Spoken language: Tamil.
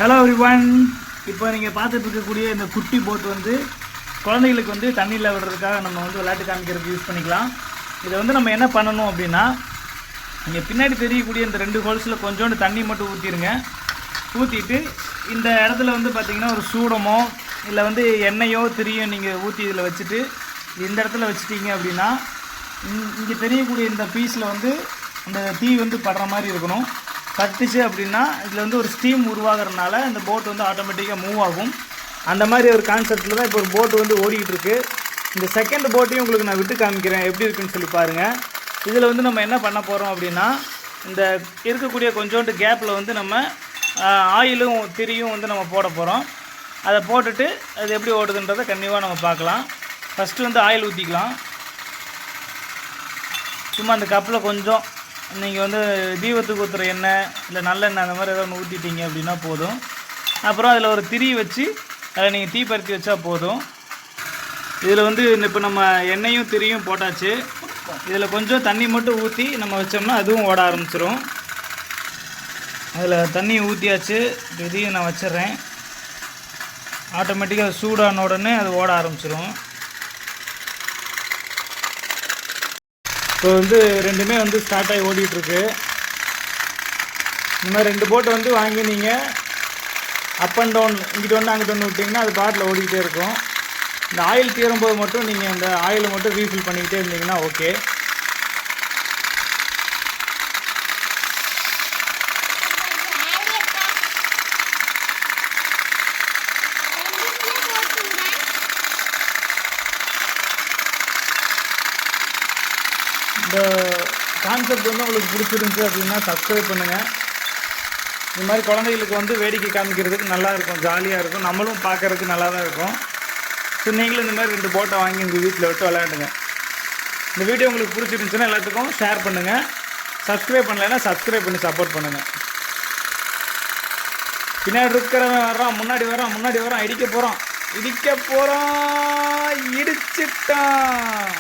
Hello everyone. இப்போ நீங்கள் பார்த்துட்டு இருக்கக்கூடிய இந்த குட்டி போட் வந்து குழந்தைகளுக்கு வந்து தண்ணியில் விடுறதுக்காக நம்ம வந்து விளையாட்டு காமிக்கிறதுக்கு யூஸ் பண்ணிக்கலாம். இதை வந்து நம்ம என்ன பண்ணணும் அப்படின்னா, நீங்கள் பின்னாடி தெரியக்கூடிய இந்த 2 ஹோல்ஸில் கொஞ்சோண்டு தண்ணி மட்டும் ஊற்றிடுங்க. ஊற்றிட்டு இந்த இடத்துல வந்து பார்த்திங்கன்னா ஒரு சூடமோ இல்லை வந்து எண்ணெயோ திரியும் நீங்கள் ஊற்றி இதில் வச்சுட்டு இந்த இடத்துல வச்சுட்டீங்க அப்படின்னா, இங்கே தெரியக்கூடிய இந்த பீஸில் வந்து அந்த தீ வந்து படுற மாதிரி இருக்கணும். பட்டுச்சு அப்படின்னா இதில் வந்து ஒரு ஸ்டீம் உருவாகிறதுனால இந்த போட் வந்து ஆட்டோமேட்டிக்காக மூவ் ஆகும். அந்த மாதிரி ஒரு கான்செப்டில் தான் இப்போ ஒரு போட்டு வந்து ஓடிக்கிட்டு இருக்குது. இந்த செகண்ட் போட்டையும் உங்களுக்கு நான் விட்டு காமிக்கிறேன் எப்படி இருக்குன்னு சொல்லி பாருங்கள். இதில் வந்து நம்ம என்ன பண்ண போகிறோம் அப்படின்னா, இந்த இருக்கக்கூடிய கொஞ்சோண்டு கேப்பில் வந்து நம்ம ஆயிலும் திரியும் வந்து நம்ம போட போகிறோம். அதை போட்டுட்டு அது எப்படி ஓடுதுன்றதை கண்டிப்பாக நம்ம பார்க்கலாம். ஃபஸ்ட்டு வந்து ஆயில் ஊற்றிக்கலாம். சும்மா அந்த கப்பில் கொஞ்சம் நீங்கள் வந்து தீபத்துக்கு ஊற்றுற எண்ணெய் இல்லை நல்லெண்ணெய் அந்த மாதிரி ஏதோ ஒன்று ஊற்றிட்டீங்க அப்படின்னா போதும். அப்புறம் அதில் ஒரு திரி வச்சு அதில் நீங்கள் தீப்பருத்தி வச்சா போதும். இதில் வந்து இப்போ நம்ம எண்ணெயும் திரியும் போட்டாச்சு. இதில் கொஞ்சம் தண்ணி மட்டும் ஊற்றி நம்ம வச்சோம்னா அதுவும் ஓட ஆரம்பிச்சிடும். அதில் தண்ணி ஊற்றியாச்சு. இதையும் நான் வச்சிட்றேன். ஆட்டோமேட்டிக்காக சூடான உடனே அது ஓட ஆரம்பிச்சிடும். இப்போ வந்து ரெண்டுமே வந்து ஸ்டார்ட் ஆகி ஓடிட்டுருக்கு. இந்த மாதிரி 2 போட்டு வந்து வாங்கி நீங்கள் அப் அண்ட் டவுன் இங்கிட்ட ஒன்று அங்கிட்ட ஒன்று விட்டிங்கன்னா அது பாட்டில் ஓடிக்கிட்டே இருக்கும். இந்த ஆயில் தீரும்போது மட்டும் நீங்கள் இந்த ஆயிலை மட்டும் ரீஃபில் பண்ணிக்கிட்டே இருந்தீங்கன்னா ஓகே. இந்த கான்செப்ட் வந்து உங்களுக்கு பிடிச்சிருந்துச்சு அப்படின்னா சப்ஸ்கிரைப் பண்ணுங்கள். இந்த மாதிரி குழந்தைகளுக்கு வந்து வேடிக்கை காமிக்கிறதுக்கு நல்லா இருக்கும், ஜாலியாக இருக்கும், நம்மளும் பார்க்குறதுக்கு நல்லா தான் இருக்கும். ஸோ நீங்களும் இந்த மாதிரி 2 போட்டை வாங்கி உங்கள் வீட்டில் விட்டு விளையாடுங்க. இந்த வீடியோ உங்களுக்கு பிடிச்சிருந்துச்சுன்னா எல்லாத்துக்கும் ஷேர் பண்ணுங்கள். சப்ஸ்கிரைப் பண்ணலைன்னா சப்ஸ்கிரைப் பண்ணி சப்போர்ட் பண்ணுங்கள். பின்னாடி இருக்கிறவன் வர்றான், முன்னாடி வரான், இடிக்க போகிறான், இடிச்சிட்டான்.